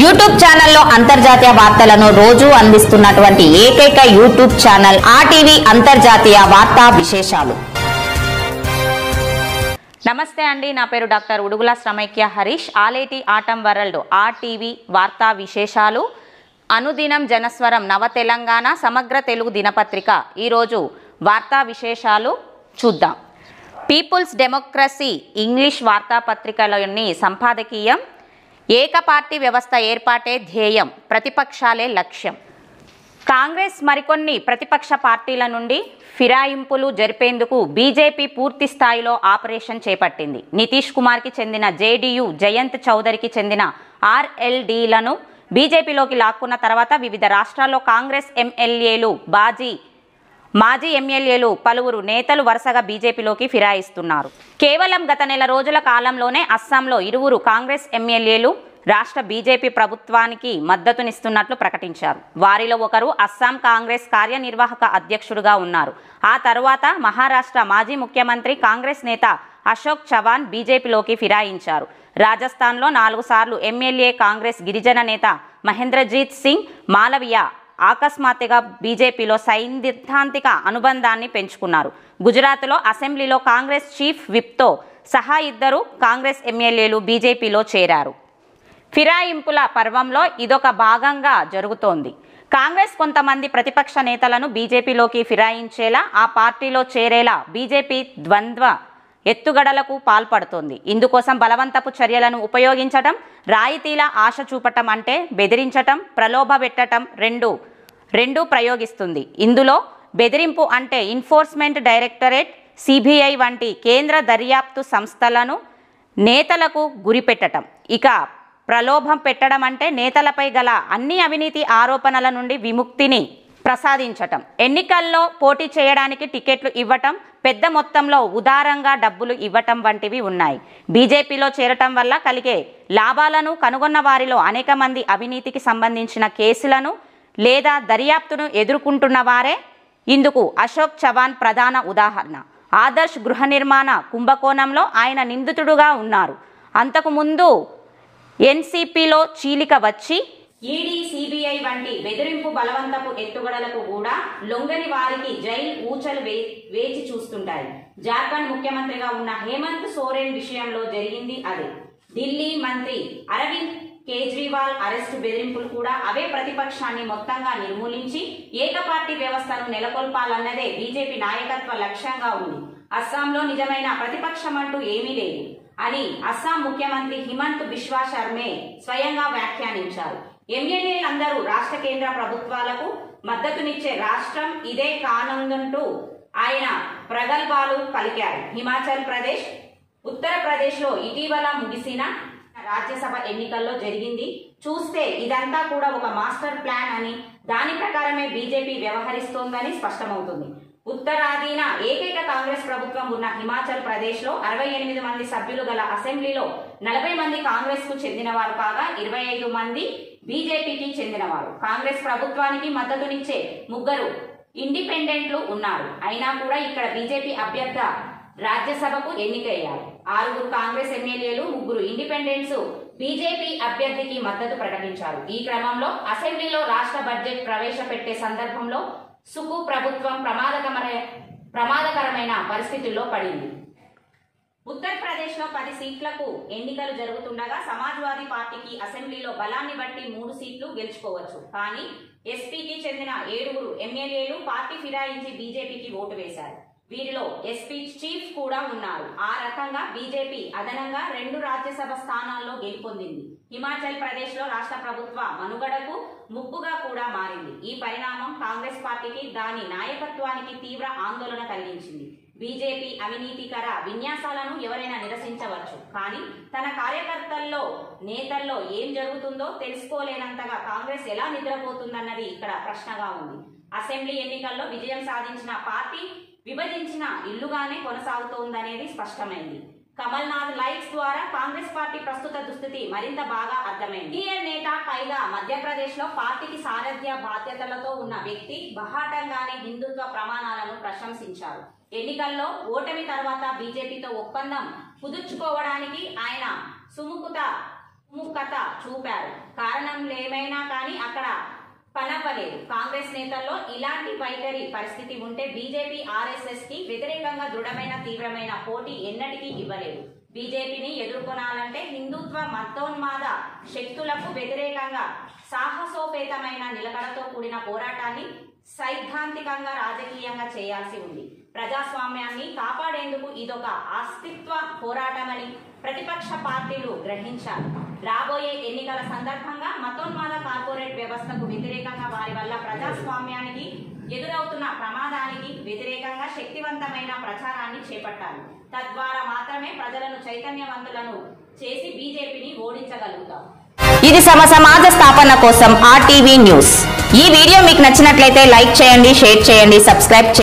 YouTube ఛానల్లో అంతర్జాతీయ వార్తలను రోజు అందిస్తున్నటువంటి ఏకైక యూట్యూబ్ ఛానల్ ఆర్టీవీ అంతర్జాతీయ వార్తా విశేషాలు. నమస్తే అండి, నా పేరు డాక్టర్ ఉడుగుల శ్రమైక్య హరీష్. ఆలేటి ఆటం వరల్డ్ ఆర్టీవీ వార్తా విశేషాలు. అనుదినం జనస్వరం నవ తెలంగాణ సమగ్ర తెలుగు దినపత్రిక. ఈరోజు వార్తా విశేషాలు చూద్దాం. పీపుల్స్ డెమోక్రసీ ఇంగ్లీష్ వార్తాపత్రికలోని సంపాదకీయం. ఏకపార్టీ వ్యవస్థ ఏర్పాటే ధ్యేయం, ప్రతిపక్షాలే లక్ష్యం. కాంగ్రెస్ మరికొన్ని ప్రతిపక్ష పార్టీల నుండి ఫిరాయింపులు జరిపేందుకు బీజేపీ పూర్తి స్థాయిలో ఆపరేషన్ చేపట్టింది. నితీష్ కుమార్కి చెందిన జేడీయూ, జయంత్ చౌదరికి చెందిన ఆర్ఎల్డీలను బీజేపీలోకి లాక్కున్న తర్వాత వివిధ రాష్ట్రాల్లో కాంగ్రెస్ ఎమ్మెల్యేలు, మాజీ ఎమ్మెల్యేలు పలువురు నేతలు వరుసగా బీజేపీలోకి ఫిరాయిస్తున్నారు. కేవలం గత నెల రోజుల కాలంలోనే అస్సాంలో ఇరువురు కాంగ్రెస్ ఎమ్మెల్యేలు రాష్ట్ర బీజేపీ ప్రభుత్వానికి మద్దతునిస్తున్నట్లు ప్రకటించారు. వారిలో ఒకరు అస్సాం కాంగ్రెస్ కార్యనిర్వాహక అధ్యక్షుడిగా ఉన్నారు. ఆ తరువాత మహారాష్ట్ర మాజీ ముఖ్యమంత్రి కాంగ్రెస్ నేత అశోక్ చవాన్ బీజేపీలోకి ఫిరాయించారు. రాజస్థాన్లో 4 సార్లు ఎమ్మెల్యే కాంగ్రెస్ గిరిజన నేత మహేంద్రజీత్ సింగ్ మాలవియా అకస్మాత్తుగా బీజేపీలో సైద్ధాంతిక అనుబంధాన్ని పెంచుకున్నారు. గుజరాత్లో అసెంబ్లీలో కాంగ్రెస్ చీఫ్ విప్తో సహా 2 కాంగ్రెస్ ఎమ్మెల్యేలు బీజేపీలో చేరారు. ఫిరాయింపుల పర్వంలో ఇదొక భాగంగా జరుగుతోంది. కాంగ్రెస్ కొంతమంది ప్రతిపక్ష నేతలను బీజేపీలోకి ఫిరాయించేలా, ఆ పార్టీలో చేరేలా బీజేపీ ద్వంద్వ ఎత్తుగడలకు పాల్పడుతోంది. ఇందుకోసం బలవంతపు చర్యలను ఉపయోగించటం, రాయితీల ఆశ చూపటం అంటే బెదిరించటం, ప్రలోభపెట్టటం రెండు ప్రయోగిస్తుంది. ఇందులో బెదిరింపు అంటే ఎన్ఫోర్స్మెంట్ డైరెక్టరేట్, సిబిఐ వంటి కేంద్ర దర్యాప్తు సంస్థలను నేతలకు గురిపెట్టడం. ఇక ప్రలోభం పెట్టడం అంటే నేతలపై గల అన్ని అవినీతి ఆరోపణల నుండి విముక్తిని ప్రసాదించటం. ఎన్నికల్లో పోటీ చేయడానికి టికెట్లు ఇవ్వటం, పెద్ద మొత్తంలో ఉదారంగా డబ్బులు ఇవ్వటం వంటివి ఉన్నాయి. బీజేపీలో చేరటం వల్ల కలిగే లాభాలను కనుగొన్న వారిలో అనేక మంది అవినీతికి సంబంధించిన కేసులను లేదా దర్యాప్తును ఎదుర్కొంటున్న వారే. ఇందుకు అశోక్ చవాన్ ప్రధాన ఉదాహరణ. ఆదర్శ్ గృహ నిర్మాణ కుంభకోణంలో ఆయన నిందితుడుగా ఉన్నారు. అంతకుముందు ఎన్సీపీలో చీలిక వచ్చి ఈడీ, సిబిఐ వంటి బెదిరింపు బలవంతపు ఎత్తుగడలకు కూడా లొంగని వారికి జైలు ఊచలు వేచి చూస్తుంటాయి. జార్ఖండ్ ముఖ్యమంత్రిగా ఉన్న హేమంత్ సోరెన్ విషయంలో జరిగింది అదే. ఢిల్లీ మంత్రి అరవింద్ కేజ్రీవాల్ అరెస్టు బెదిరింపులు కూడా అవే. ప్రతిపక్షాన్ని మొత్తంగా నిర్మూలించి ఏకపార్టీ వ్యవస్థను నెలకొల్పాలన్నదే బీజేపీ నాయకత్వ లక్ష్యంగా ఉంది. అస్సాంలో నిజమైన ప్రతిపక్షం అంటూ ఏమీ లేదు అని అస్సాం ముఖ్యమంత్రి హిమంత్ బిశ్వా శర్మే స్వయంగా వ్యాఖ్యానించారు. ఎమ్మెల్యేలందరూ రాష్ట్ర కేంద్ర ప్రభుత్వాలకు మద్దతునిచ్చే రాష్ట్రం ఇదే కానుందంటూ ఆయన ప్రగల్భాలు పలికారు. హిమాచల్ ప్రదేశ్, ఉత్తరప్రదేశ్లో ఇటీవల ముగిసిన రాజ్యసభ ఎన్నికల్లో జరిగింది చూస్తే ఇదంతా కూడా ఒక మాస్టర్ ప్లాన్ అని, దాని ప్రకారమే బీజేపీ వ్యవహరిస్తోందని స్పష్టమవుతుంది. ఉత్తరాదిన ఏకైక కాంగ్రెస్ ప్రభుత్వం ఉన్న హిమాచల్ ప్రదేశ్లో 68 మంది సభ్యులు గల అసెంబ్లీలో 40 మంది కాంగ్రెస్ కు చెందినవారు కాగా 25 మంది బీజేపీకి చెందినవారు. కాంగ్రెస్ ప్రభుత్వానికి మద్దతునిచ్చే 3 ఇండిపెండెంట్లు ఉన్నారు. అయినా కూడా ఇక్కడ బీజేపీ అభ్యర్థి రాజ్యసభకు ఎన్నికయ్యారు. 6 కాంగ్రెస్ ఎమ్మెల్యేలు, 3 ఇండిపెండెంట్స్ బీజేపీ అభ్యర్థికి మద్దతు ప్రకటించారు. ఈ క్రమంలో అసెంబ్లీలో రాష్ట్ర బడ్జెట్ ప్రవేశపెట్టే సందర్భంలో సుకు ప్రభుత్వం ప్రమాదకరమైన పరిస్థితుల్లో పడింది. ఉత్తరప్రదేశ్లో 10 సీట్లకు ఎన్నికలు జరుగుతుండగా సమాజ్వాదీ పార్టీకి అసెంబ్లీలో బలాన్ని బట్టి 3 సీట్లు గెలుచుకోవచ్చు. కానీ ఎస్పీకి చెందిన 7 ఎమ్మెల్యేలు పార్టీ ఫిరాయించి బీజేపీకి ఓటు వేశారు. వీరిలో ఎస్పీ చీఫ్ కూడా ఉన్నారు. ఆ రకంగా బీజేపీ అదనంగా 2 రాజ్యసభ స్థానాల్లో గెలుపొందింది. హిమాచల్ ప్రదేశ్ లో రాష్ట్ర ప్రభుత్వ మనుగడకు ముప్పుగా కూడా మారింది. ఈ పరిణామం కాంగ్రెస్ పార్టీకి, దాని నాయకత్వానికి తీవ్ర ఆందోళన కలిగించింది. బీజేపీ అవినీతికర విన్యాసాలను ఎవరైనా నిరసించవచ్చు, కానీ తన కార్యకర్తల్లో, నేతల్లో ఏం జరుగుతుందో తెలుసుకోలేనంతగా కాంగ్రెస్ ఎలా నిద్రపోతుందన్నది ఇక్కడ ప్రశ్నగా ఉంది. అసెంబ్లీ ఎన్నికల్లో విజయం సాధించిన పార్టీ విభజించిన ఇల్లుగానే కొనసాగుతోందనేది స్పష్టమైంది. కమల్నాథ్ లైట్స్ ద్వారా కాంగ్రెస్ పార్టీ ప్రస్తుత దుస్థితి మరింత బాగా అర్థమైంది. సీనియర్ నేత, పైగా మధ్యప్రదేశ్ లో పార్టీకి సారథ్య బాధ్యతలతో ఉన్న వ్యక్తి బహాటంగానే హిందుత్వ ప్రమాణాలను ప్రశంసించారు. ఎన్నికల్లో ఓటమి తర్వాత బీజేపీతో ఒప్పందం కుదుర్చుకోవడానికి ఆయన సుముఖత ముఖత చూపారు. కారణంలో ఏమైనా కానీ అక్కడ పనవ్వలేదు. కాంగ్రెస్ నేతల్లో ఇలాంటి వైఖరి పరిస్థితి ఉంటే బీజేపీ ఆర్ఎస్ఎస్ కి వ్యతిరేకంగా దృఢమైన తీవ్రమైన పోటీ ఎన్నటికీ ఇవ్వలేదు. బీజేపీని ఎదుర్కొనాలంటే హిందుత్వ మతోన్మాద శక్తులకు వ్యతిరేకంగా సాహసోపేతమైన నిలకడతో కూడిన పోరాటాన్ని సైద్ధాంతికంగా రాజకీయంగా చేయాల్సి ఉంది. ప్రజాస్వామ్యాన్ని కాపాడేందుకు ఇదొక అస్తిత్వ పోరాటమని ప్రతిపక్ష పార్టీలు గ్రహించాలి. రాబోయే ఎన్నికల సందర్భంగా మతోన్మాద కార్పొరేట్ వ్యవస్థకు వ్యతిరేకంగా వారి వల్ల ప్రజాస్వామ్యానికి ఎదురవుతున్న ప్రమాదానికి వ్యతిరేకంగా శక్తివంతమైన ప్రచారాన్ని చేపట్టాలి. తద్వారా మాత్రమే ప్రజలను చైతన్యవంతులను చేసి బీజేపీని ఓడించగలుగుతాం. ఇది సమాజ స్థాపన కోసం RTV న్యూస్. ఈ వీడియో మీకు నచ్చినట్లయితే లైక్ చేయండి, షేర్ చేయండి, సబ్స్క్రైబ్ చేయండి.